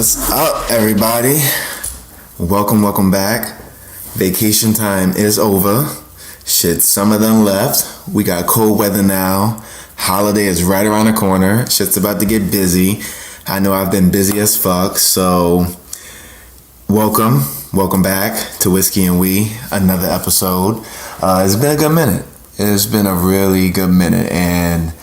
What's up, everybody? Welcome back. Vacation time is over. Shit, some of them left. We got cold weather now. Holiday is right around the corner. Shit's about to get busy. I know I've been busy as fuck, so welcome back to Whiskey and We, another episode. It's been a good minute. It's been a really good minute, and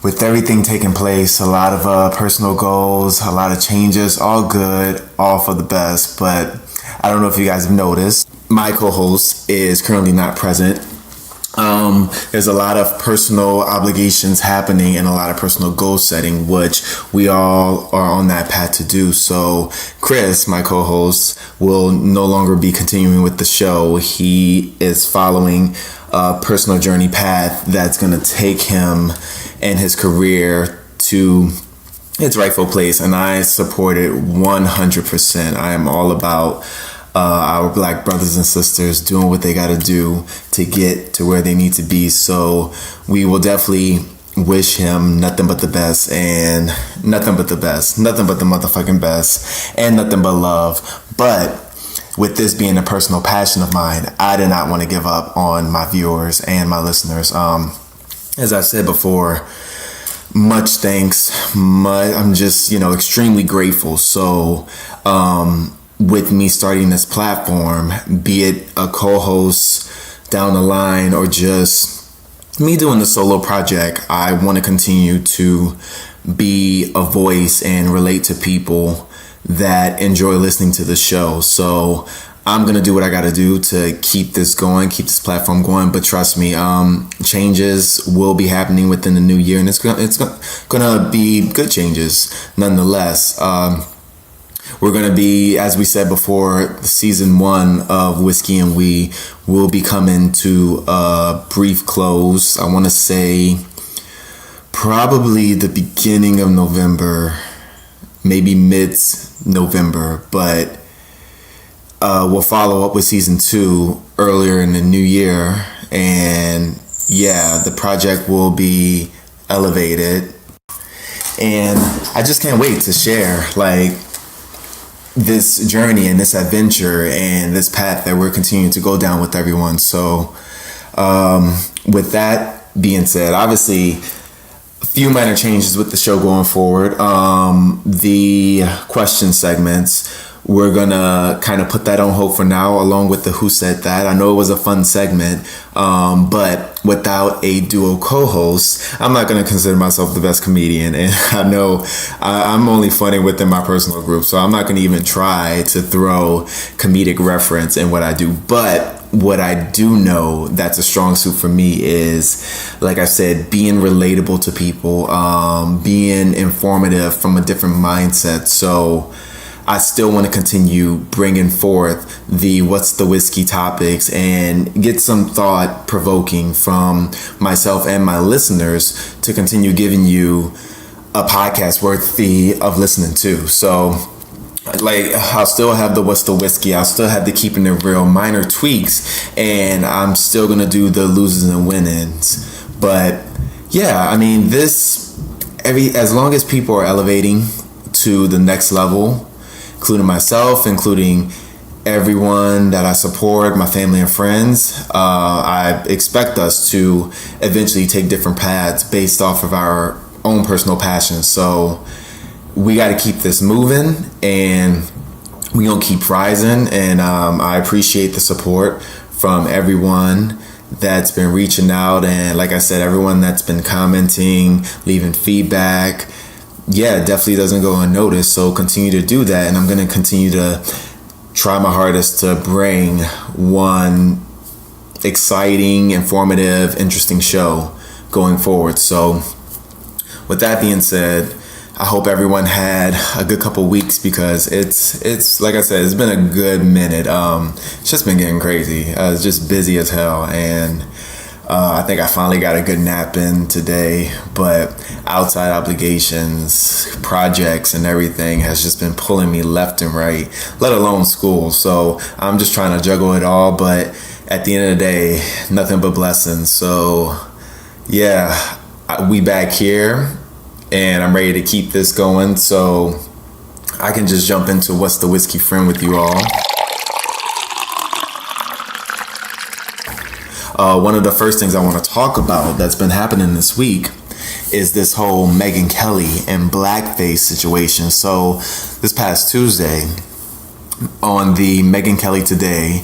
with everything taking place, a lot of personal goals, a lot of changes, all good, all for the best. But I don't know if you guys have noticed, my co-host is currently not present. There's a lot of personal obligations happening and a lot of personal goal setting, which we all are on that path to do. So Chris, my co-host, will no longer be continuing with the show. He is following a personal journey path that's going to take him and his career to its rightful place, and I support it 100%. I am all about our black brothers and sisters doing what they got to do to get to where they need to be. So we will definitely wish him nothing but the best, and nothing but the motherfucking best, and nothing but love. But with this being a personal passion of mine, I did not want to give up on my viewers and my listeners. As I said before, much thanks. I'm just, extremely grateful. So, with me starting this platform, be it a co-host down the line or just me doing the solo project, I want to continue to be a voice and relate to people that enjoy listening to the show. So I'm going to do what I got to do to keep this going, keep this platform going. But trust me, changes will be happening within the new year, and it's going to be good changes nonetheless. We're going to be, as we said before, season 1 of Whiskey and We will be coming to a brief close. I want to say probably the beginning of November, maybe mid-November, but we'll follow up with season 2 earlier in the new year. And yeah, the project will be elevated. And I just can't wait to share this journey and this adventure and this path that we're continuing to go down with everyone. So with that being said, obviously a few minor changes with the show going forward. The question segments, we're gonna kind of put that on hold for now, along with the Who Said That. I know it was a fun segment, but without a duo co-host, I'm not gonna consider myself the best comedian, and I know I'm only funny within my personal group, so I'm not gonna even try to throw comedic reference in what I do. But what I do know that's a strong suit for me is, like I said, being relatable to people, being informative from a different mindset. So I still want to continue bringing forth the What's the Whiskey topics and get some thought provoking from myself and my listeners to continue giving you a podcast worthy of listening to. So I'll still have the What's the Whiskey, I'll still have the Keeping It Real, minor tweaks, and I'm still going to do the losers and winnings. But yeah, I mean, as long as people are elevating to the next level, including myself, including everyone that I support, my family and friends, I expect us to eventually take different paths based off of our own personal passions. So we got to keep this moving, and we gonna keep rising. And I appreciate the support from everyone that's been reaching out, and like I said, everyone that's been commenting, leaving feedback. Yeah, it definitely doesn't go unnoticed. So continue to do that, and I'm gonna continue to try my hardest to bring one exciting, informative, interesting show going forward. So with that being said, I hope everyone had a good couple weeks, because it's like I said, it's been a good minute. It's just been getting crazy. It's just busy as hell, and I think I finally got a good nap in today, but outside obligations, projects, and everything has just been pulling me left and right, let alone school. So I'm just trying to juggle it all, but at the end of the day, nothing but blessings. So yeah, we back here, and I'm ready to keep this going. So I can just jump into what's the whiskey friend with you all. One of the first things I want to talk about that's been happening this week is this whole Megyn Kelly and blackface situation. So this past Tuesday on the Megyn Kelly Today,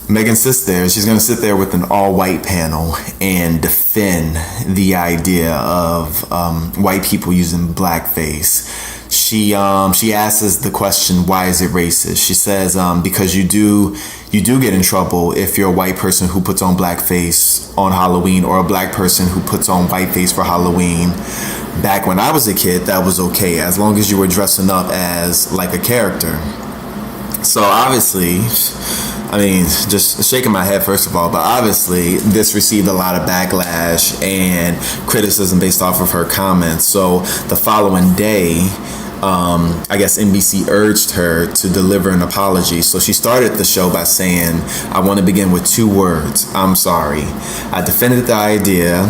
Megyn sits there. She's going to sit there with an all-white panel and defend the idea of white people using blackface. She asks the question, why is it racist? She says, because you do get in trouble if you're a white person who puts on blackface on Halloween, or a black person who puts on whiteface for Halloween. Back when I was a kid, that was okay, as long as you were dressing up as like a character. So obviously, I mean, just shaking my head first of all, but obviously this received a lot of backlash and criticism based off of her comments. So the following day, I guess NBC urged her to deliver an apology. So she started the show by saying, I want to begin with 2 words. I'm sorry. I defended the idea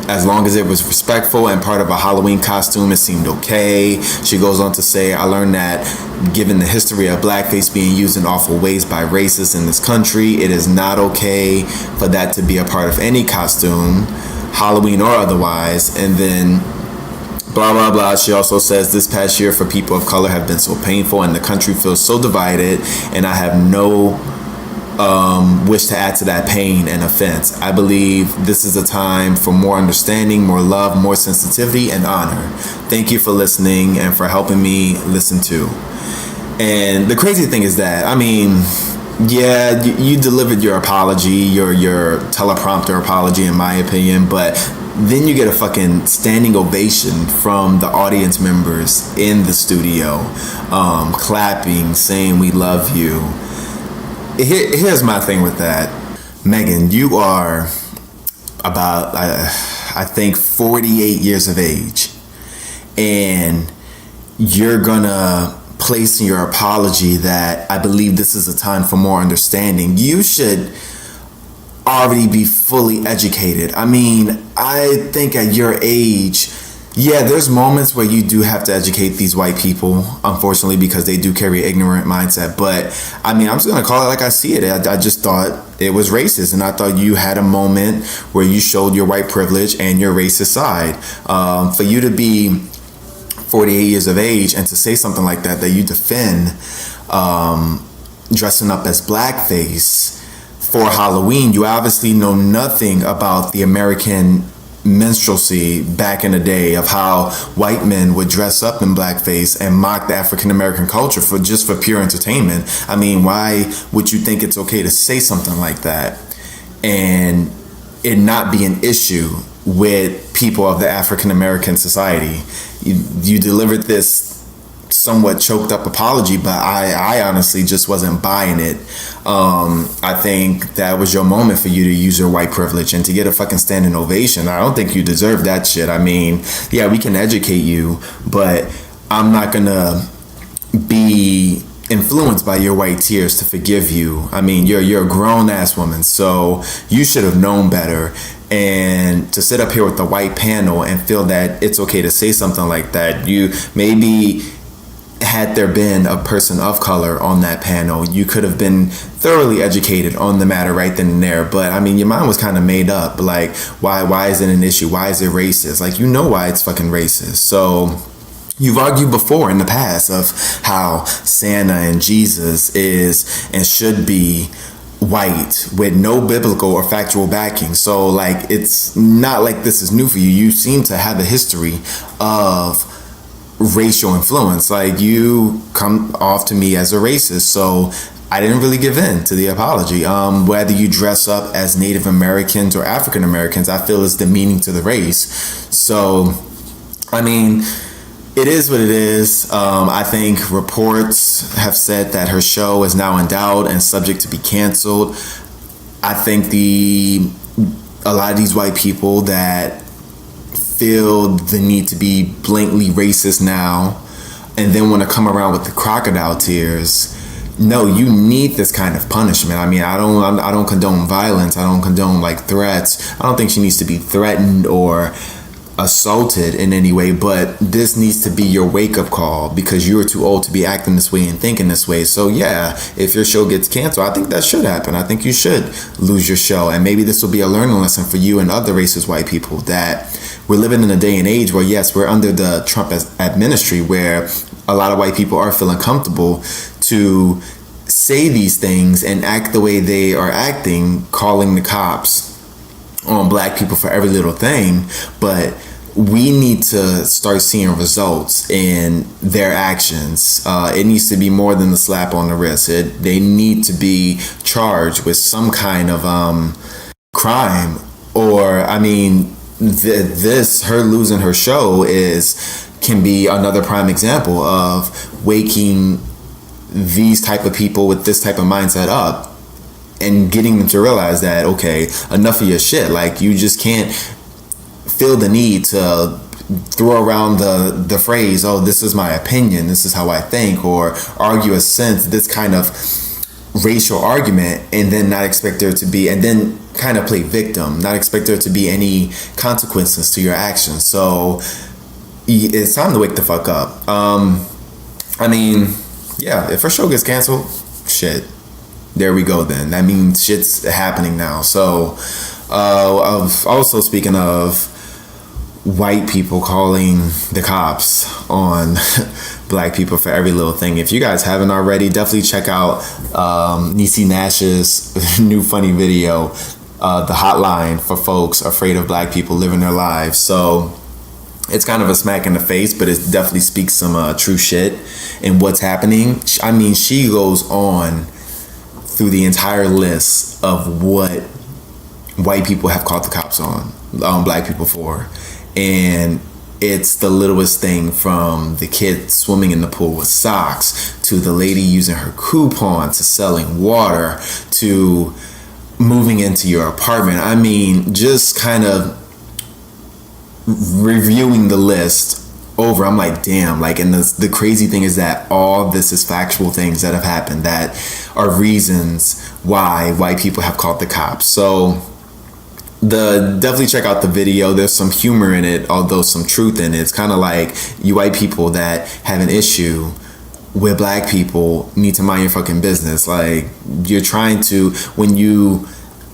as long as it was respectful and part of a Halloween costume, it seemed okay. She goes on to say, I learned that given the history of blackface being used in awful ways by racists in this country, it is not okay for that to be a part of any costume, Halloween or otherwise. And then blah, blah, blah. She also says, this past year for people of color have been so painful and the country feels so divided, and I have no wish to add to that pain and offense. I believe this is a time for more understanding, more love, more sensitivity, and honor. Thank you for listening and for helping me listen too. And the crazy thing is that, I mean, yeah, you delivered your apology, your teleprompter apology, in my opinion, but then you get a fucking standing ovation from the audience members in the studio, clapping, saying we love you. Here's my thing with that. Megyn, you are about, I think, 48 years of age, and you're gonna place in your apology that I believe this is a time for more understanding. You should already be fully educated. I mean, I think at your age, yeah, there's moments where you do have to educate these white people, unfortunately, because they do carry an ignorant mindset. But I mean, I'm just going to call it like I see it. I just thought it was racist. And I thought you had a moment where you showed your white privilege and your racist side. For you to be 48 years of age and to say something like that you defend dressing up as blackface for Halloween, you obviously know nothing about the American minstrelsy back in the day of how white men would dress up in blackface and mock the African American culture for pure entertainment. I mean, why would you think it's okay to say something like that and it not be an issue with people of the African American society? You delivered this somewhat choked up apology, but I honestly just wasn't buying it. I think that was your moment for you to use your white privilege and to get a fucking standing ovation. I don't think you deserve that shit. I mean, yeah, we can educate you, but I'm not gonna be influenced by your white tears to forgive you. I mean, you're a grown ass woman, so you should have known better. And to sit up here with the white panel and feel that it's okay to say something like that, you maybe, had there been a person of color on that panel, you could have been thoroughly educated on the matter right then and there. But I mean, your mind was kind of made up. Like, why is it an issue? Why is it racist? Like, you know why it's fucking racist. So you've argued before in the past of how Santa and Jesus is and should be white with no biblical or factual backing. So like, it's not like this is new for you. You seem to have a history of racial influence. Like, you come off to me as a racist, so I didn't really give in to the apology. Whether you dress up as Native Americans or African Americans, I feel is demeaning to the race. So I mean, it is what it is. I think reports have said that her show is now in doubt and subject to be canceled. I think a lot of these white people that feel the need to be blatantly racist now and then want to come around with the crocodile tears, no, you need this kind of punishment. I mean, I don't condone violence. I don't condone like threats. I don't think she needs to be threatened or assaulted in any way, but this needs to be your wake-up call because you're too old to be acting this way and thinking this way. So yeah, if your show gets canceled, I think that should happen. I think you should lose your show, and maybe this will be a learning lesson for you and other racist white people, that we're living in a day and age where, yes, we're under the Trump administration, where a lot of white people are feeling comfortable to say these things and act the way they are acting, calling the cops on black people for every little thing. But we need to start seeing results in their actions. It needs to be more than the slap on the wrist. They need to be charged with some kind of crime. Or, I mean, her losing her show can be another prime example of waking these type of people with this type of mindset up and getting them to realize that, okay, enough of your shit. Like, you just can't feel the need to throw around the phrase, oh, this is my opinion, this is how I think, or argue a sense, this kind of racial argument, and then not expect there to be, and then kind of play victim, not expect there to be any consequences to your actions. So it's time to wake the fuck up. I mean, yeah, if her show gets canceled, shit, there we go then. That means shit's happening now. So, also speaking of white people calling the cops on black people for every little thing, if you guys haven't already, definitely check out Nicki Minaj's new funny video, the hotline for folks afraid of black people living their lives. So it's kind of a smack in the face, but it definitely speaks some true shit in what's happening. I mean, she goes on through the entire list of what white people have called the cops on black people for. And it's the littlest thing, from the kid swimming in the pool with socks, to the lady using her coupon, to selling water, to moving into your apartment. I mean, just kind of reviewing the list over, I'm like, damn. Like, and the crazy thing is that all this is factual things that have happened that are reasons why white people have called the cops. So definitely check out the video. There's some humor in it, although some truth in it. It's kind of like, you white people that have an issue with black people need to mind your fucking business. Like, you're trying to, when you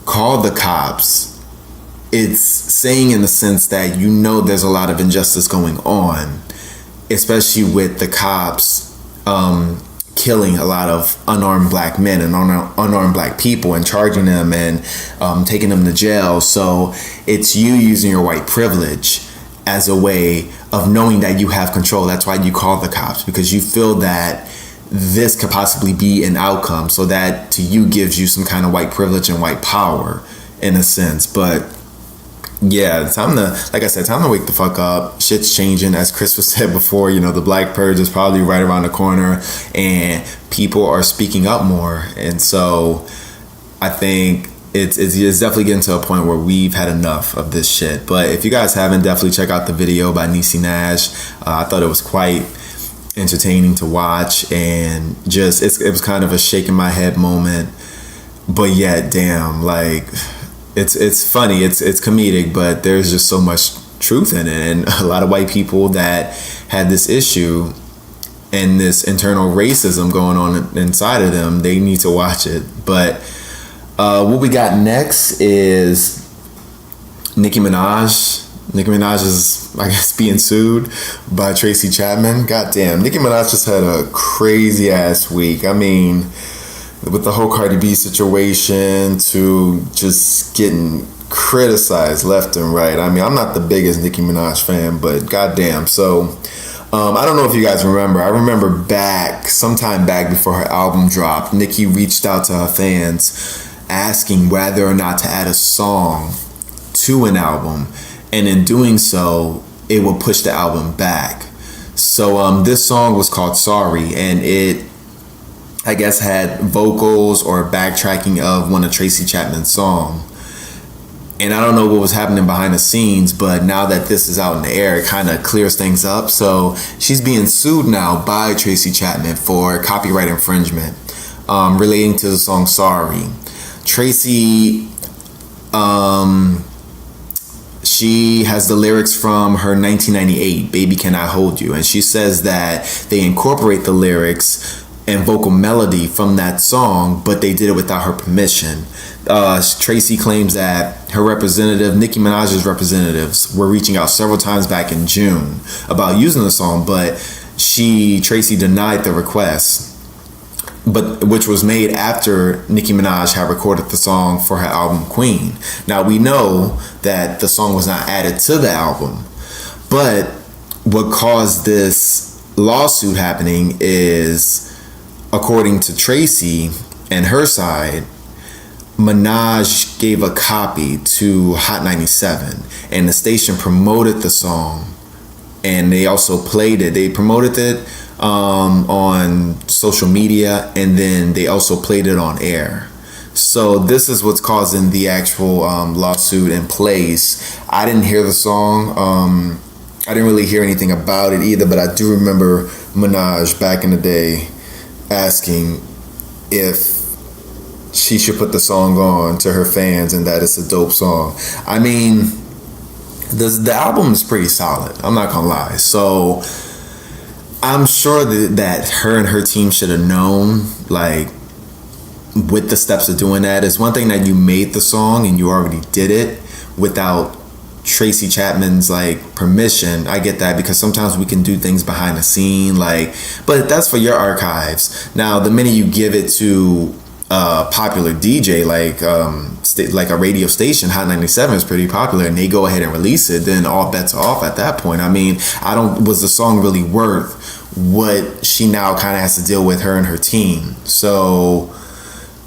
call the cops, it's saying in the sense that you know there's a lot of injustice going on, especially with the cops killing a lot of unarmed black men and unarmed black people and charging them and taking them to jail. So it's you using your white privilege as a way of knowing that you have control. That's why you call the cops, because you feel that this could possibly be an outcome. So that to you gives you some kind of white privilege and white power in a sense. But yeah, time to wake the fuck up. Shit's changing. As Chris was said before, you know, the black purge is probably right around the corner and people are speaking up more. And so I think it's definitely getting to a point where we've had enough of this shit. But if you guys haven't, definitely check out the video by Nicki Minaj. I thought it was quite entertaining to watch, and just it was kind of a shaking my head moment. But yet, damn, like, it's funny, it's comedic, but there's just so much truth in it. And a lot of white people that had this issue and this internal racism going on inside of them, they need to watch it. But what we got next is Nicki Minaj. Nicki Minaj is, I guess, being sued by Tracy Chapman. Goddamn, Nicki Minaj just had a crazy ass week. I mean, with the whole Cardi B situation to just getting criticized left and right. I mean, I'm not the biggest Nicki Minaj fan, but goddamn. So I don't know if you guys remember. I remember sometime back before her album dropped, Nicki reached out to her fans asking whether or not to add a song to an album, and in doing so, it would push the album back. So this song was called Sorry, and it, I guess, had vocals or backtracking of one of Tracy Chapman's songs. And I don't know what was happening behind the scenes, but now that this is out in the air, it kind of clears things up. So she's being sued now by Tracy Chapman for copyright infringement relating to the song Sorry. Tracy, she has the lyrics from her 1998 Baby Can I Hold You, and she says that they incorporate the lyrics and vocal melody from that song, but they did it without her permission. Tracy claims that her representative, Nicki Minaj's representatives, were reaching out several times back in June about using the song, but Tracy denied the request, but which was made after Nicki Minaj had recorded the song for her album Queen. Now we know that the song was not added to the album, but what caused this lawsuit happening is, according to Tracy and her side, Minaj gave a copy to Hot 97, and the station promoted the song, and they also played it. They promoted it on social media, and then they also played it on air. So this is what's causing the actual lawsuit in place. I didn't hear the song. I didn't really hear anything about it either, but I do remember Minaj back in the day asking if she should put the song on to her fans and that it's a dope song. I mean, the album is pretty solid, I'm not gonna lie. So I'm sure that her and her team should have known, like, with the steps of doing that. It's one thing that you made the song and you already did it without Tracy Chapman's like permission. I get that, because sometimes we can do things behind the scene, like, but that's for your archives. Now the minute you give it to a popular DJ, like a radio station, Hot 97 is pretty popular, and they go ahead and release it, then all bets are off at that point. I mean, was the song really worth what she now kind of has to deal with, her and her team? So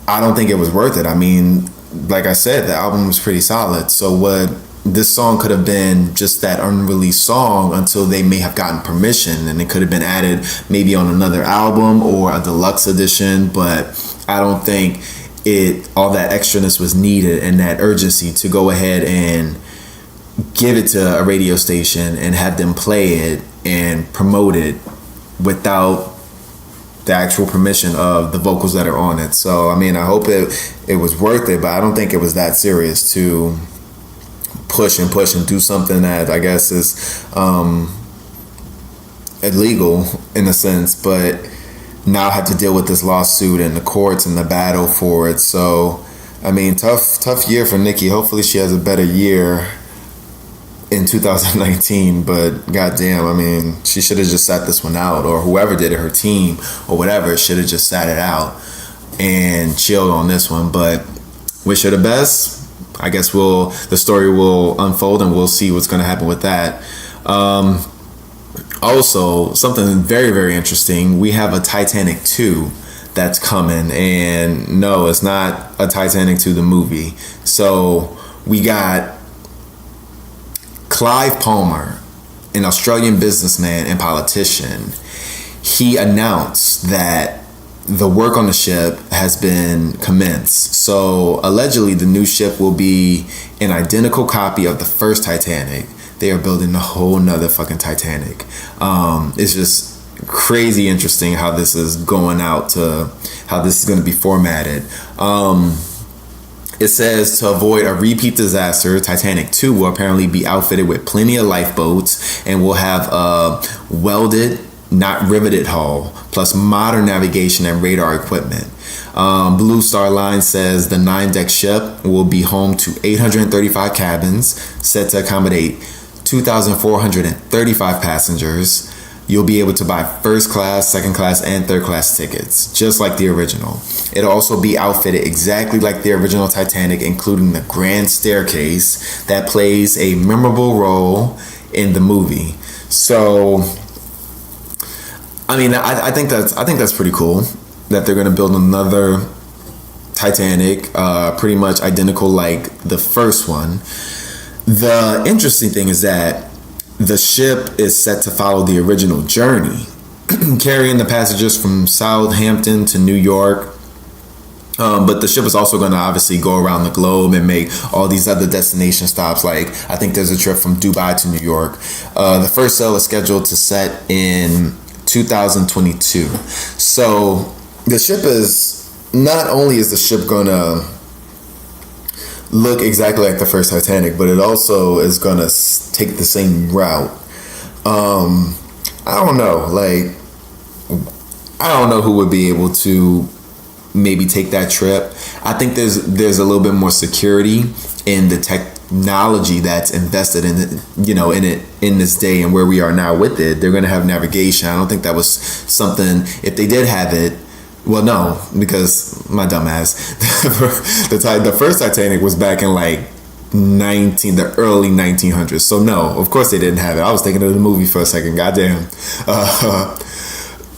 I don't think it was worth it. I mean, like I said, the album was pretty solid. So what this song could have been just that unreleased song until they may have gotten permission, and it could have been added maybe on another album or a deluxe edition. But I don't think all that extraness was needed and that urgency to go ahead and give it to a radio station and have them play it and promote it without the actual permission of the vocals that are on it. So I mean, I hope it was worth it, but I don't think it was that serious to push and do something that I guess is illegal in a sense, but now have to deal with this lawsuit and the courts and the battle for it. So I mean, tough year for Nicki. Hopefully she has a better year in 2019, but goddamn, I mean, she should have just sat this one out, or whoever did it, her team or whatever, should have just sat it out and chilled on this one. But wish her the best. I guess the story will unfold and we'll see what's going to happen with that. Also, something very, very interesting. We have a Titanic 2 that's coming, and no, it's not a Titanic 2 the movie. So we got Clive Palmer, an Australian businessman and politician. He announced that the work on the ship has been commenced. So allegedly the new ship will be an identical copy of the first Titanic. They are building a whole nother fucking Titanic. It's just crazy interesting how this is going out, to how this is going to be formatted. It says, to avoid a repeat disaster, Titanic 2 will apparently be outfitted with plenty of lifeboats and will have a welded, not riveted hull, plus modern navigation and radar equipment. Blue Star Line says the 9-deck ship will be home to 835 cabins, set to accommodate 2,435 passengers. You'll be able to buy first class, second class, and third class tickets, just like the original. It'll also be outfitted exactly like the original Titanic, including the grand staircase that plays a memorable role in the movie. So, I mean, I think that's pretty cool that they're gonna build another Titanic, pretty much identical like the first one. The interesting thing is that the ship is set to follow the original journey, carrying the passengers from Southampton to New York. But the ship is also going to obviously go around the globe and make all these other destination stops. Like, I think there's a trip from Dubai to New York. The first sail is scheduled to set in 2022. So the ship is, not only is the ship going to look exactly like the first Titanic, but it also is gonna take the same route. I don't know. Like, I don't know who would be able to maybe take that trip. I think there's a little bit more security in the technology that's invested in it, in this day and where we are now with it. They're gonna have navigation. I don't think that was something, if they did have it, well, no, because my dumb ass, the first Titanic was back in like the early 1900s. So no, of course they didn't have it. I was thinking of the movie for a second. Goddamn.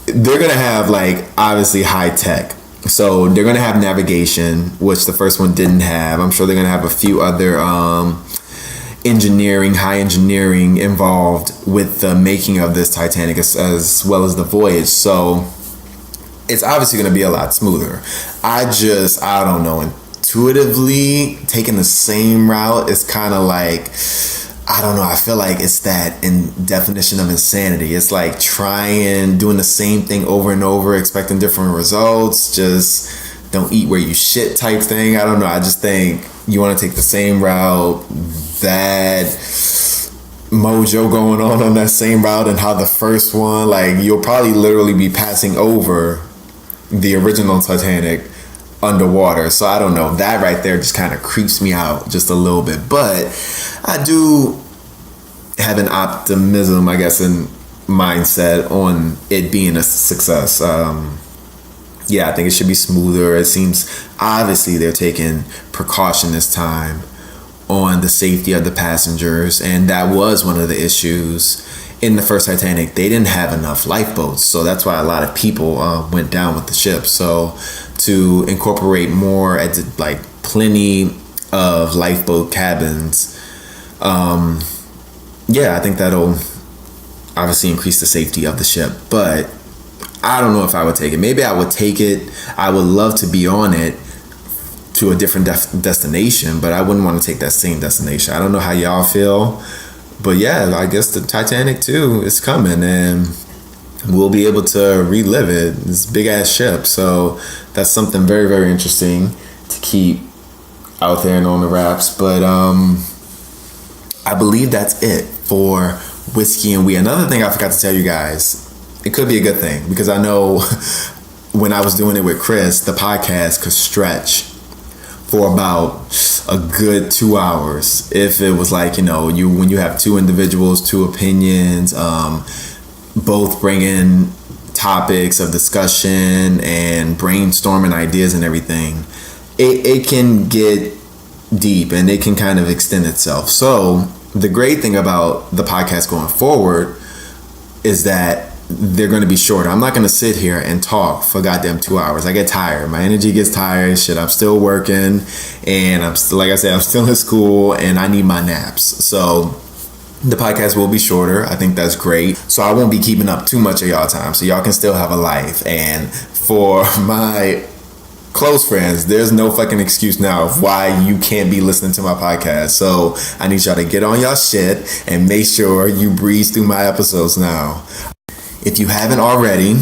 They're gonna have like obviously high tech. So they're gonna have navigation, which the first one didn't have. I'm sure they're gonna have a few other high engineering involved with the making of this Titanic as well as the voyage. So it's obviously going to be a lot smoother. I don't know, intuitively taking the same route is kind of like, I don't know, I feel like it's that definition of insanity. It's like doing the same thing over and over, expecting different results, just don't eat where you shit type thing. I don't know, I just think you want to take the same route, that mojo going on that same route, and how the first one, like, you'll probably literally be passing over the original Titanic underwater. So I don't know, that right there just kind of creeps me out just a little bit. But I do have an optimism, I guess, in mindset on it being a success. I think it should be smoother. It seems obviously they're taking precaution this time on the safety of the passengers, and that was one of the issues in the first Titanic. They didn't have enough lifeboats, so that's why a lot of people went down with the ship. So to incorporate more, like plenty of lifeboat cabins, I think that'll obviously increase the safety of the ship. But I don't know if I would take it. Maybe I would take it. I would love to be on it to a different destination, but I wouldn't want to take that same destination. I don't know how y'all feel. But yeah, I guess the Titanic too is coming, and we'll be able to relive it. It's a big ass ship, so that's something very, very interesting to keep out there and on the wraps. But I believe that's it for Whiskey and We. Another thing I forgot to tell you guys, it could be a good thing, because I know when I was doing it with Chris, the podcast could stretch for about a good 2 hours. If it was like, when you have two individuals, two opinions, both bringing topics of discussion and brainstorming ideas and everything, it can get deep and it can kind of extend itself. So the great thing about the podcast going forward is that they're going to be shorter. I'm not going to sit here and talk for goddamn 2 hours. I get tired. My energy gets tired. Shit, I'm still working, and I'm still, like I said, I'm still in school, and I need my naps. So the podcast will be shorter. I think that's great. So I won't be keeping up too much of y'all time, so y'all can still have a life. And for my close friends, there's no fucking excuse now of why you can't be listening to my podcast. So I need y'all to get on y'all shit and make sure you breeze through my episodes now. If you haven't already,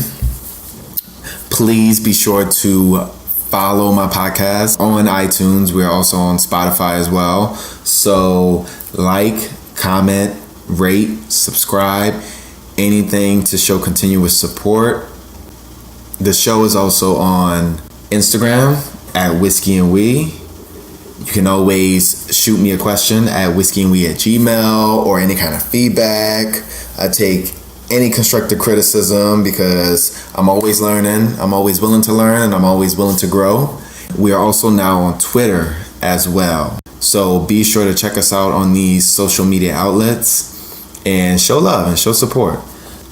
please be sure to follow my podcast on iTunes. We're also on Spotify as well. So like, comment, rate, subscribe, anything to show continuous support. The show is also on Instagram at Whiskey and We. You can always shoot me a question at whiskeyandwe@gmail.com, or any kind of feedback. I take any constructive criticism because I'm always learning. I'm always willing to learn, and I'm always willing to grow. We are also now on Twitter as well. So be sure to check us out on these social media outlets and show love and show support.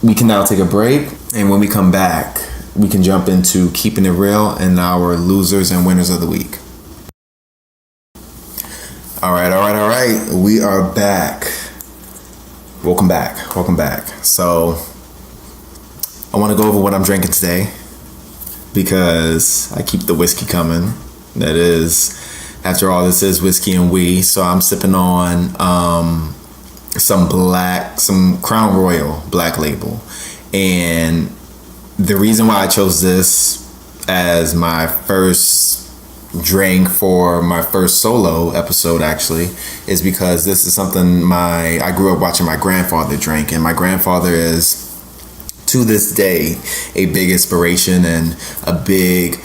We can now take a break, and when we come back, we can jump into keeping it real and our losers and winners of the week. All right. We are back. Welcome back. So I want to go over what I'm drinking today, because I keep the whiskey coming. That is, after all, this is Whiskey and We. So I'm sipping on some Crown Royal Black Label. And the reason why I chose this as my first drank for my first solo episode actually is because this is something I grew up watching my grandfather drink, and my grandfather is to this day a big inspiration and a big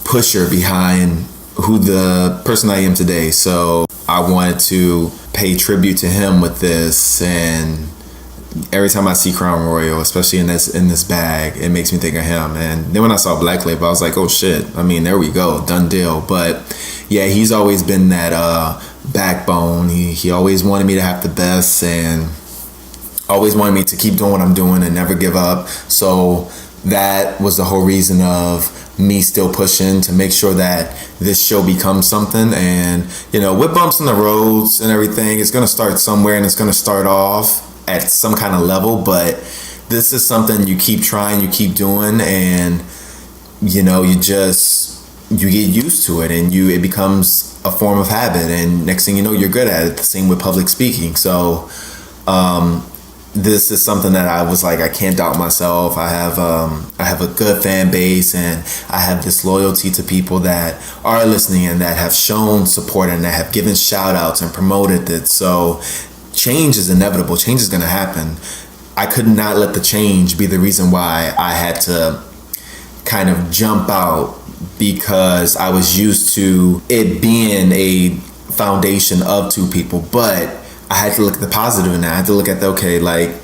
pusher behind who the person I am today. So I wanted to pay tribute to him with this, and every time I see Crown Royal, especially in this bag, it makes me think of him. And then when I saw Black Label, I was like, oh shit, I mean, there we go, done deal. But yeah, he's always been that backbone. He always wanted me to have the best, and always wanted me to keep doing what I'm doing and never give up. So that was the whole reason of me still pushing to make sure that this show becomes something. And with bumps in the roads and everything, it's going to start somewhere, and it's going to start off at some kind of level, but this is something you keep trying, you keep doing, and you get used to it, and it becomes a form of habit, and next thing you know, you're good at it. The same with public speaking. So this is something that I was like, I can't doubt myself. I have a good fan base, and I have this loyalty to people that are listening and that have shown support and that have given shout outs and promoted it. So change is inevitable. Change is going to happen. I could not let the change be the reason why I had to kind of jump out, because I was used to it being a foundation of two people. But I had to look at the positive in that. I had to look at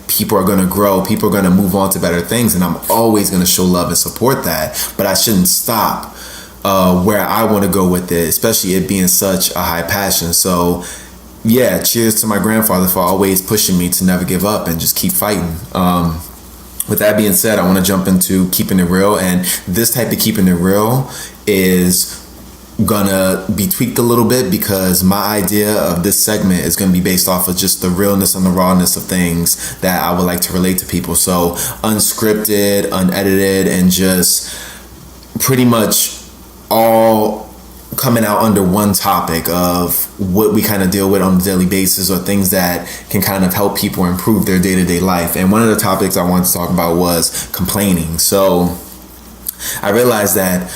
people are going to grow, people are going to move on to better things, and I'm always going to show love and support that. But I shouldn't stop where I want to go with it, especially it being such a high passion. So yeah, cheers to my grandfather for always pushing me to never give up and just keep fighting. With that being said, I want to jump into keeping it real, and this type of keeping it real is gonna be tweaked a little bit, because my idea of this segment is gonna be based off of just the realness and the rawness of things that I would like to relate to people. So unscripted, unedited, and just pretty much all coming out under one topic of what we kind of deal with on a daily basis, or things that can kind of help people improve their day-to-day life. And one of the topics I wanted to talk about was complaining. So I realized that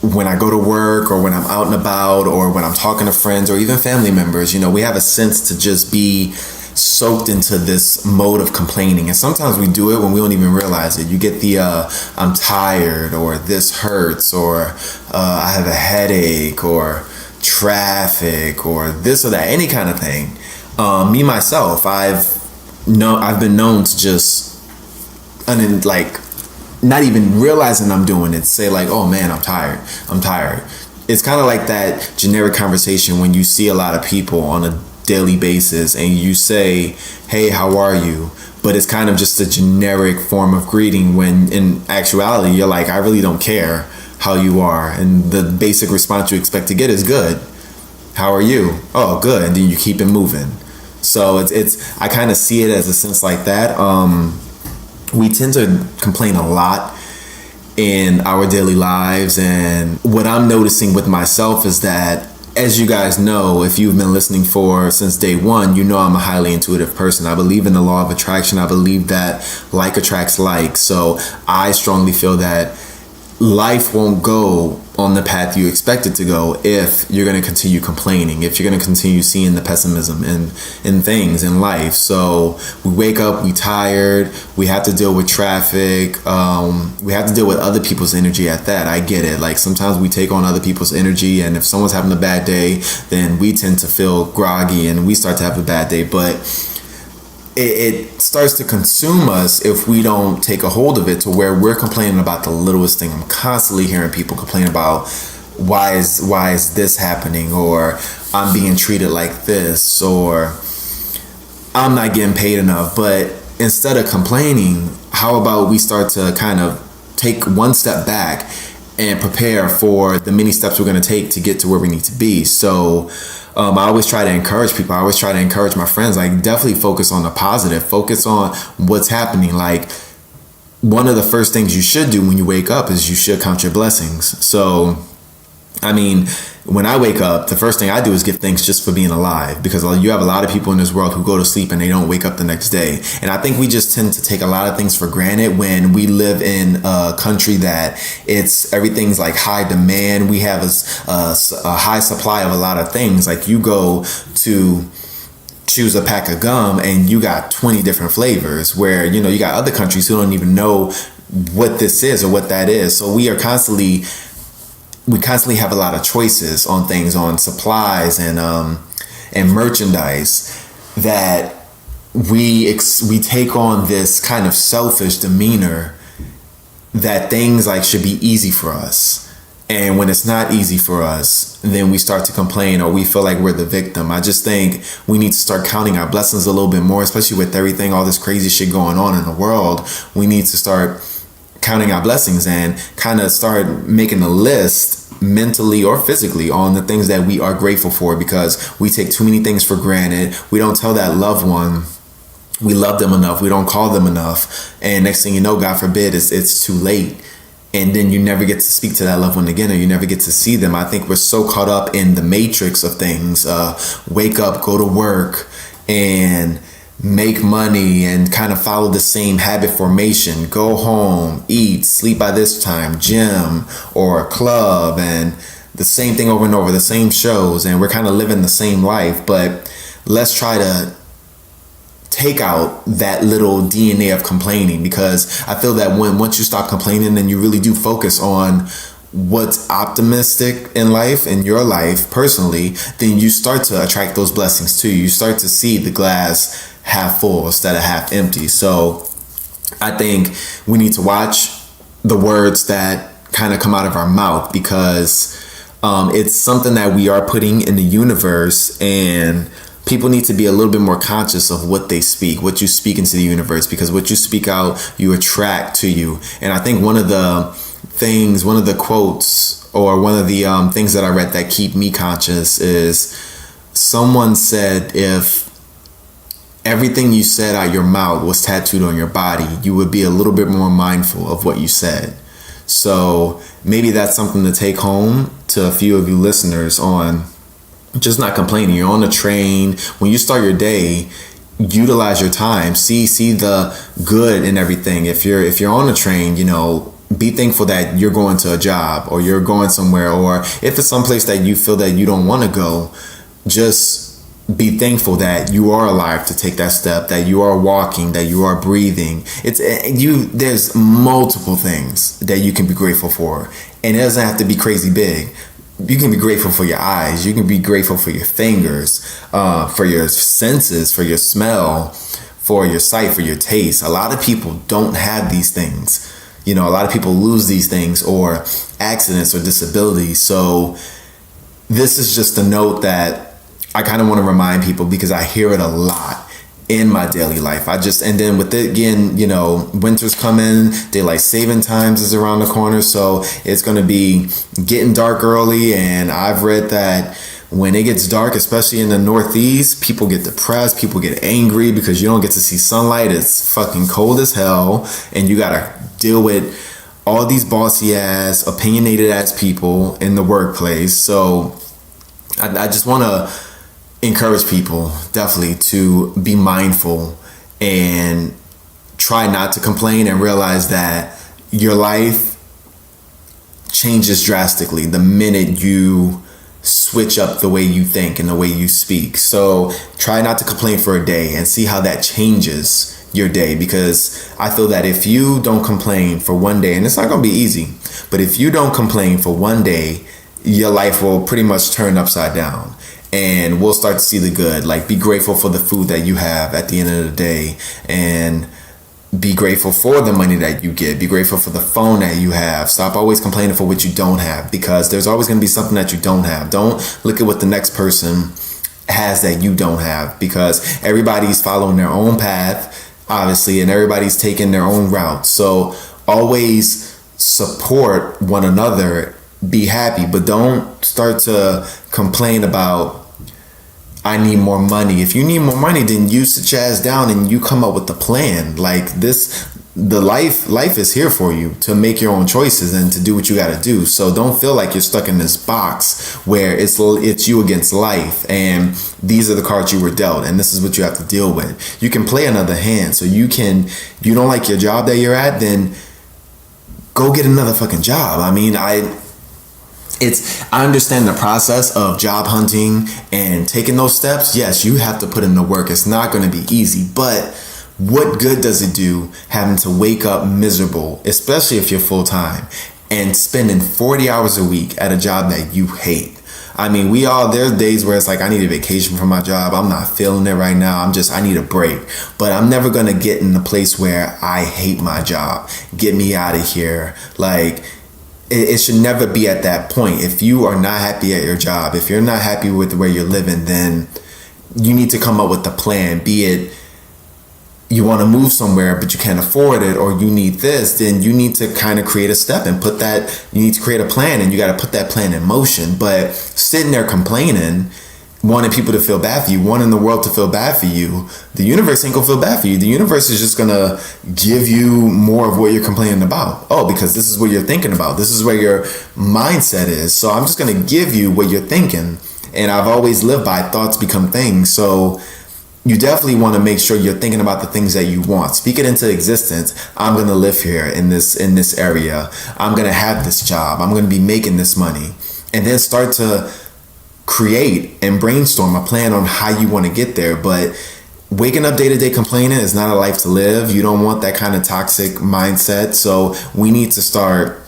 when I go to work, or when I'm out and about, or when I'm talking to friends or even family members, we have a sense to just be soaked into this mode of complaining. And sometimes we do it when we don't even realize it. You get the I'm tired, or this hurts, or I have a headache, or traffic, or this or that, any kind of thing. Me myself, I've been known to just not even realizing I'm doing it, say like, oh man, I'm tired. It's kind of like that generic conversation when you see a lot of people on a daily basis and you say, hey, how are you? But it's kind of just a generic form of greeting, when in actuality you're like, I really don't care how you are, and the basic response you expect to get is good. How are you? Oh, good. And then you keep it moving. So it's I kind of see it as a sense like that. We tend to complain a lot in our daily lives, and what I'm noticing with myself is that, as you guys know, if you've been listening since day one, I'm a highly intuitive person. I believe in the law of attraction. I believe that like attracts like. So I strongly feel that life won't go on the path you expect it to go if you're going to continue complaining, if you're going to continue seeing the pessimism in things in life. So we wake up, we tired, we have to deal with traffic, we have to deal with other people's energy at that. I get it. Like sometimes we take on other people's energy, and if someone's having a bad day, then we tend to feel groggy and we start to have a bad day. But it starts to consume us if we don't take a hold of it, to where we're complaining about the littlest thing. I'm constantly hearing people complain about why is this happening, or I'm being treated like this, or I'm not getting paid enough. But instead of complaining, how about we start to kind of take one step back and prepare for the many steps we're going to take to get to where we need to be. So I always try to encourage people. I always try to encourage my friends, like, definitely focus on the positive, focus on what's happening. Like, one of the first things you should do when you wake up is you should count your blessings. So I mean, when I wake up, the first thing I do is give thanks just for being alive, because you have a lot of people in this world who go to sleep and they don't wake up the next day. And I think we just tend to take a lot of things for granted when we live in a country that everything's like high demand. We have a high supply of a lot of things. Like, you go to choose a pack of gum and you got 20 different flavors, where, you got other countries who don't even know what this is or what that is. So we constantly have a lot of choices on things, on supplies and merchandise, that we take on this kind of selfish demeanor that things like should be easy for us. And when it's not easy for us, then we start to complain, or we feel like we're the victim. I just think we need to start counting our blessings a little bit more, especially with everything, all this crazy shit going on in the world. We need to start counting our blessings and kind of start making a list, mentally or physically, on the things that we are grateful for, because we take too many things for granted. We don't tell that loved one we love them enough. We don't call them enough. And next thing you know, God forbid, it's too late. And then you never get to speak to that loved one again, or you never get to see them. I think we're so caught up in the matrix of things. Wake up, go to work, and make money, and kind of follow the same habit formation. Go home, eat, sleep by this time, gym or a club, and the same thing over and over, the same shows. And we're kind of living the same life. But let's try to take out that little DNA of complaining, because I feel that once you stop complaining and you really do focus on what's optimistic in life, in your life personally, then you start to attract those blessings too. You start to see the glass half full instead of half empty. So I think we need to watch the words that kind of come out of our mouth, because it's something that we are putting in the universe, and people need to be a little bit more conscious of what they speak, what you speak into the universe, because what you speak out, you attract to you. And I think one of the quotes, or one of the things that I read that keep me conscious, is someone said, if everything you said out your mouth was tattooed on your body, you would be a little bit more mindful of what you said. So maybe that's something to take home to a few of you listeners, on just not complaining. You're on a train. When you start your day, utilize your time. See the good in everything. If you're on a train, be thankful that you're going to a job, or you're going somewhere, or if it's someplace that you feel that you don't want to go, just be thankful that you are alive to take that step, that you are walking, that you are breathing. There's multiple things that you can be grateful for, and it doesn't have to be crazy big. You can be grateful for your eyes. You can be grateful for your fingers, for your senses, for your smell, for your sight, for your taste. A lot of people don't have these things. A lot of people lose these things, or accidents, or disabilities. So this is just a note that I kind of want to remind people, because I hear it a lot in my daily life. And then with it again, winter's coming, daylight saving times is around the corner, so it's going to be getting dark early. And I've read that when it gets dark, especially in the Northeast, people get depressed, people get angry, because you don't get to see sunlight. It's fucking cold as hell, and you gotta deal with all these bossy ass, opinionated ass people in the workplace. So I just want to encourage people definitely to be mindful and try not to complain, and realize that your life changes drastically the minute you switch up the way you think and the way you speak. So try not to complain for a day, and see how that changes your day, because I feel that if you don't complain for one day, and it's not going to be easy, but if you don't complain for one day, your life will pretty much turn upside down. And we'll start to see the good. Like, be grateful for the food that you have at the end of the day, and be grateful for the money that you get. Be grateful for the phone that you have. Stop always complaining for what you don't have, because there's always going to be something that you don't have. Don't look at what the next person has that you don't have, because everybody's following their own path, obviously, and everybody's taking their own route. So always support one another. Be happy, but don't start to complain about, I need more money. If you need more money, then you sit your ass down and you come up with a plan. Like, this the life is here for you to make your own choices and to do what you got to do. So don't feel like you're stuck in this box where it's you against life, and these are the cards you were dealt, and this is what you have to deal with. You can play another hand. So you don't like your job that you're at, then go get another fucking job. I mean, I understand the process of job hunting and taking those steps. Yes, you have to put in the work. It's not going to be easy, but what good does it do having to wake up miserable, especially if you're full-time, and spending 40 hours a week at a job that you hate? I mean, there's days where it's like, I need a vacation from my job. I'm not feeling it right now. I need a break. But I'm never going to get in the place where I hate my job. Get me out of here. Like, it should never be at that point. If you are not happy at your job, if you're not happy with the way you're living, then you need to come up with a plan. Be it you want to move somewhere but you can't afford it, or you need this, then you need to kind of create a step and you need to create a plan, and you got to put that plan in motion. But sitting there complaining, wanting people to feel bad for you, wanting the world to feel bad for you, the universe ain't gonna feel bad for you. The universe is just gonna give you more of what you're complaining about. Oh, because this is what you're thinking about. This is where your mindset is. So I'm just gonna give you what you're thinking. And I've always lived by thoughts become things. So you definitely want to make sure you're thinking about the things that you want. Speak it into existence. I'm going to live here in this area. I'm going to have this job. I'm going to be making this money. And then start to create and brainstorm a plan on how you want to get there. But waking up day to day complaining is not a life to live. You don't want that kind of toxic mindset. So we need to start,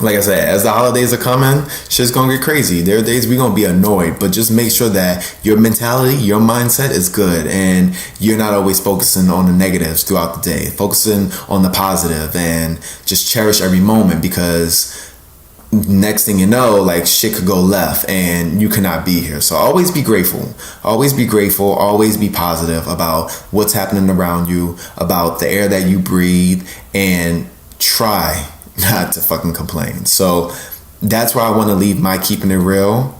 like I said, as the holidays are coming, shit's gonna get crazy. There are days we're gonna be annoyed, but just make sure that your mentality, your mindset is good, and you're not always focusing on the negatives throughout the day. Focusing on the positive, and just cherish every moment, because next thing you know, like, shit could go left and you cannot be here. So always be grateful. Always be grateful. Always be positive about what's happening around you, about the air that you breathe, and try not to fucking complain. So that's where I want to leave my keeping it real.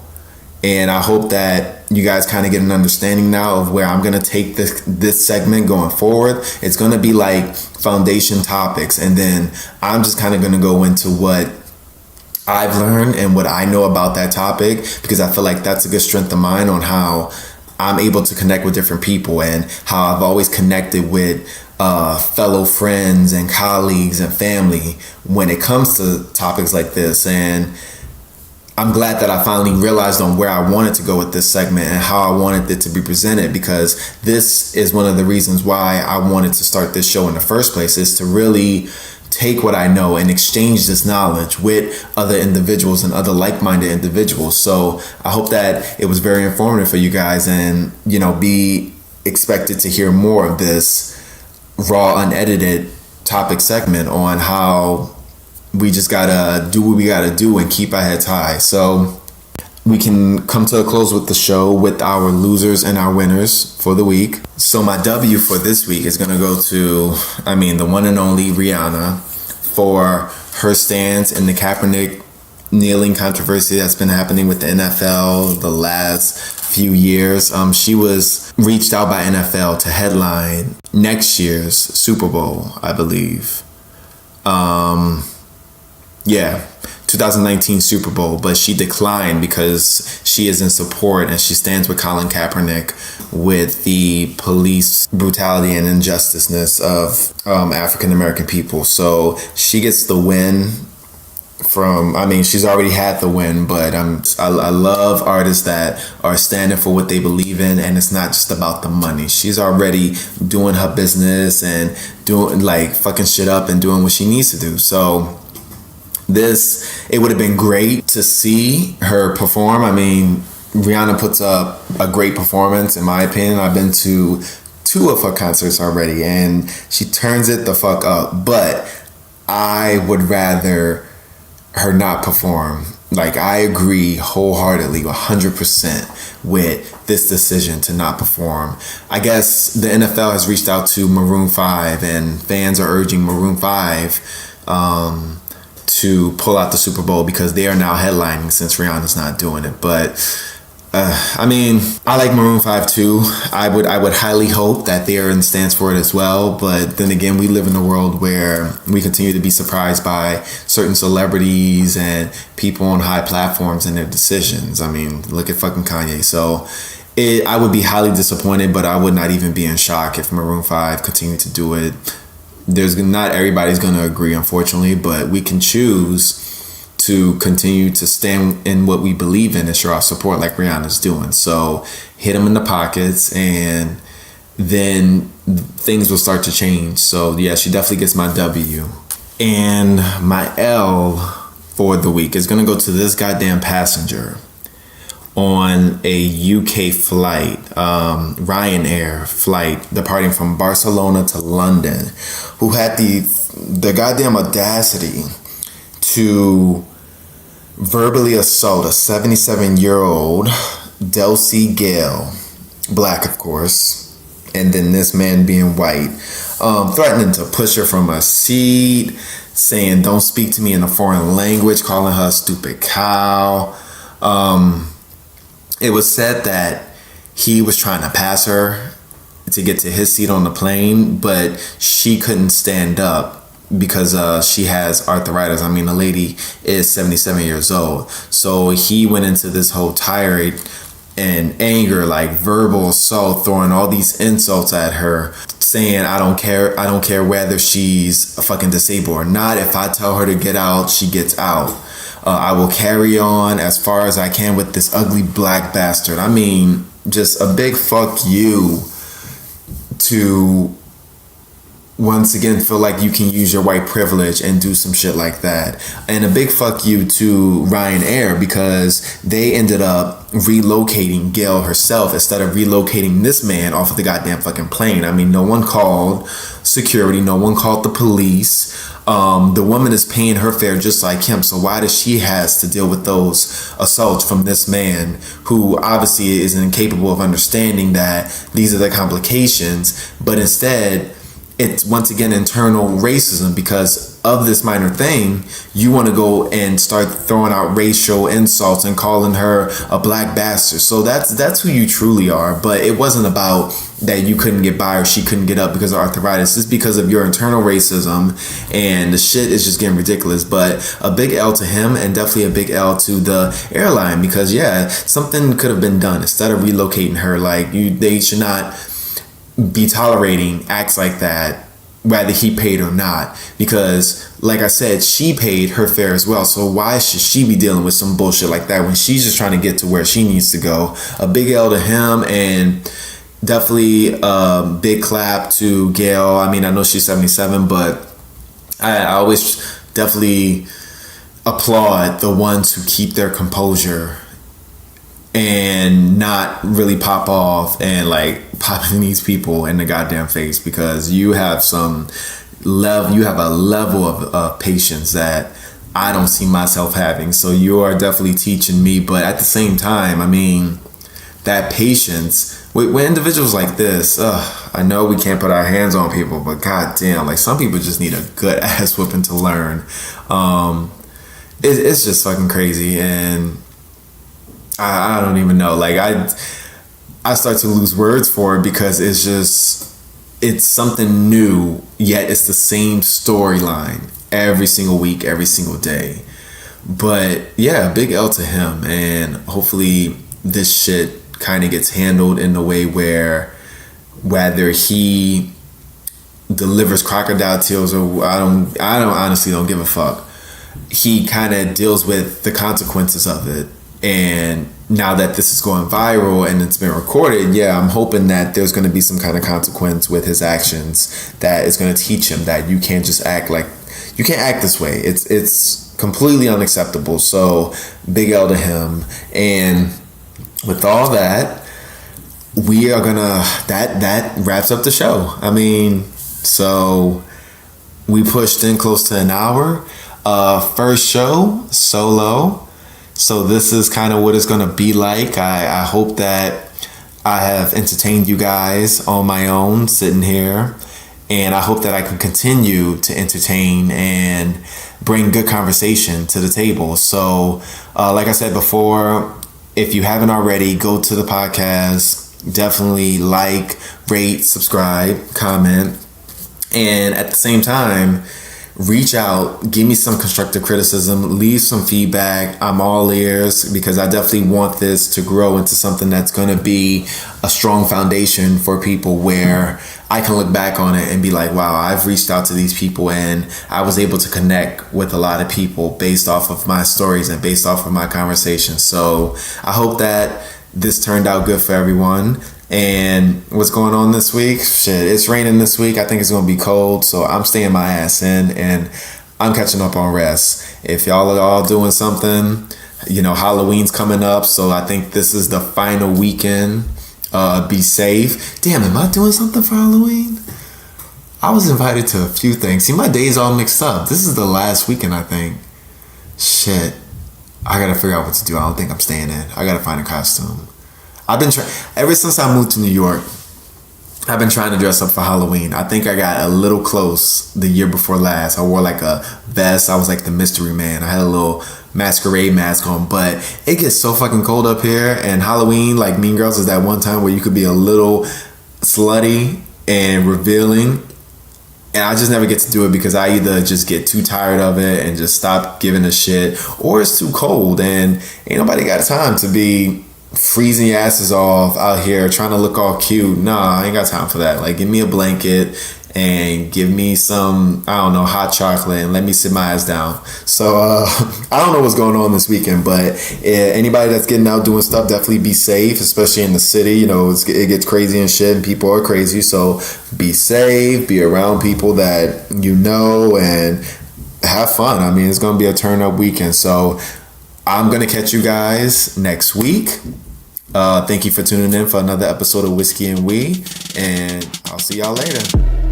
And I hope that you guys kind of get an understanding now of where I'm going to take this segment going forward. It's going to be like foundation topics. And then I'm just kind of going to go into what I've learned and what I know about that topic, because I feel like that's a good strength of mine on how I'm able to connect with different people, and how I've always connected with fellow friends and colleagues and family when it comes to topics like this. And I'm glad that I finally realized on where I wanted to go with this segment and how I wanted it to be presented, because this is one of the reasons why I wanted to start this show in the first place, is to really take what I know and exchange this knowledge with other individuals and other like-minded individuals. So I hope that it was very informative for you guys, and, be expected to hear more of this raw, unedited topic segment on how we just gotta do what we gotta do and keep our heads high. So we can come to a close with the show with our losers and our winners for the week. So my W for this week is gonna go to, the one and only Rihanna, for her stance in the Kaepernick kneeling controversy that's been happening with the NFL the last few years. She was reached out by NFL to headline next year's Super Bowl, I believe. 2019 Super Bowl, but she declined because she is in support and she stands with Colin Kaepernick with the police brutality and injusticeness of African American people. So she gets the win she's already had the win, but I love artists that are standing for what they believe in, and it's not just about the money. She's already doing her business and doing, like, fucking shit up and doing what she needs to do. So it would have been great to see her perform. Rihanna puts up a great performance, in my opinion. I've been to 2 of her concerts already, and she turns it the fuck up. But I would rather her not perform. Like, I agree wholeheartedly, 100% with this decision to not perform. I guess the NFL has reached out to Maroon 5, and fans are urging Maroon 5 to pull out the Super Bowl because they are now headlining since Rihanna's not doing it. But I mean, I like Maroon 5 too. I would highly hope that they are in stance for it as well. But then again, we live in a world where we continue to be surprised by certain celebrities and people on high platforms and their decisions. I mean, look at fucking Kanye. So I would be highly disappointed, but I would not even be in shock if Maroon 5 continued to do it. Not everybody's going to agree, unfortunately, but we can choose to continue to stand in what we believe in and show our support like Rihanna's doing. So hit them in the pockets and then things will start to change. So yeah, she definitely gets my W. And my L for the week is going to go to this goddamn passenger on a UK flight, Ryanair flight departing from Barcelona to London, who had the goddamn audacity to verbally assault a 77-year-old Delcy Gale, black of course, and then this man being white, threatening to push her from a seat, saying don't speak to me in a foreign language, calling her a stupid cow. It was said that he was trying to pass her to get to his seat on the plane, but she couldn't stand up because she has arthritis. I mean, the lady is 77 years old. So he went into this whole tirade and anger, like verbal assault, throwing all these insults at her, saying, I don't care whether she's fucking disabled or not. If I tell her to get out, she gets out. I will carry on as far as I can with this ugly black bastard. I mean, just a big fuck you to once again feel like you can use your white privilege and do some shit like that. And a big fuck you to Ryanair, because they ended up relocating Gail herself instead of relocating this man off of the goddamn fucking plane. I mean, no one called security, no one called the police. The woman is paying her fare just like him, so why does she has to deal with those assaults from this man who obviously is incapable of understanding that these are the complications, but instead it's once again internal racism because of this minor thing. You want to go and start throwing out racial insults and calling her a black bastard. So that's who you truly are. But it wasn't about that you couldn't get by or she couldn't get up because of arthritis. It's because of your internal racism, and the shit is just getting ridiculous. But a big L to him, and definitely a big L to the airline, because yeah, something could have been done instead of relocating her. Like they should not be tolerating acts like that, whether he paid or not, because like I said, she paid her fare as well. So why should she be dealing with some bullshit like that when she's just trying to get to where she needs to go? A big L to him, and definitely a big clap to Gail. I mean, I know she's 77, but I always definitely applaud the ones who keep their composure and not really pop off and like popping these people in the goddamn face, because you have a level of patience that I don't see myself having. So you are definitely teaching me, but at the same time, I mean, that patience with individuals like this, I know we can't put our hands on people, but goddamn, like some people just need a good ass whipping to learn. It's just fucking crazy, and I don't even know. Like I start to lose words for it, because it's something new, yet it's the same storyline every single week, every single day. But yeah, big L to him, and hopefully this shit kind of gets handled in a way where whether he delivers crocodile tears or I honestly don't give a fuck. He kind of deals with the consequences of it. And now that this is going viral and it's been recorded, yeah, I'm hoping that there's going to be some kind of consequence with his actions that is going to teach him that you can't just act like, you can't act this way. It's completely unacceptable. So big L to him. And with all that, we are gonna, that wraps up the show. I mean, so we pushed in close to an hour. First show, solo. So this is kind of what it's going to be like. I hope that I have entertained you guys on my own sitting here. And I hope that I can continue to entertain and bring good conversation to the table. So like I said before, if you haven't already, go to the podcast. Definitely like, rate, subscribe, comment. And at the same time, reach out, give me some constructive criticism, leave some feedback. I'm all ears because I definitely want this to grow into something that's going to be a strong foundation for people where I can look back on it and be like, wow, I've reached out to these people and I was able to connect with a lot of people based off of my stories and based off of my conversations. So I hope that this turned out good for everyone. And what's going on this week? Shit, it's raining this week. I think it's going to be cold. So I'm staying my ass in and I'm catching up on rest. If y'all are all doing something, Halloween's coming up. So I think this is the final weekend. Be safe. Damn, am I doing something for Halloween? I was invited to a few things. See, my days all mixed up. This is the last weekend, I think. Shit. I got to figure out what to do. I don't think I'm staying in. I got to find a costume. I've been trying, ever since I moved to New York, I've been trying to dress up for Halloween. I think I got a little close the year before last. I wore like a vest. I was like the mystery man. I had a little masquerade mask on, but it gets so fucking cold up here. And Halloween, like Mean Girls, is that one time where you could be a little slutty and revealing. And I just never get to do it because I either just get too tired of it and just stop giving a shit, or it's too cold and ain't nobody got time to be freezing your asses off out here trying to look all cute. Nah, I ain't got time for that. Like, give me a blanket and give me some, I don't know, hot chocolate and let me sit my ass down. So I don't know what's going on this weekend, but anybody that's getting out doing stuff, definitely be safe, especially in the city. It gets crazy and shit and people are crazy. So be safe, be around people that you know, and have fun. I mean, it's going to be a turn up weekend. So I'm going to catch you guys next week. Thank you for tuning in for another episode of Whiskey and We, and I'll see y'all later.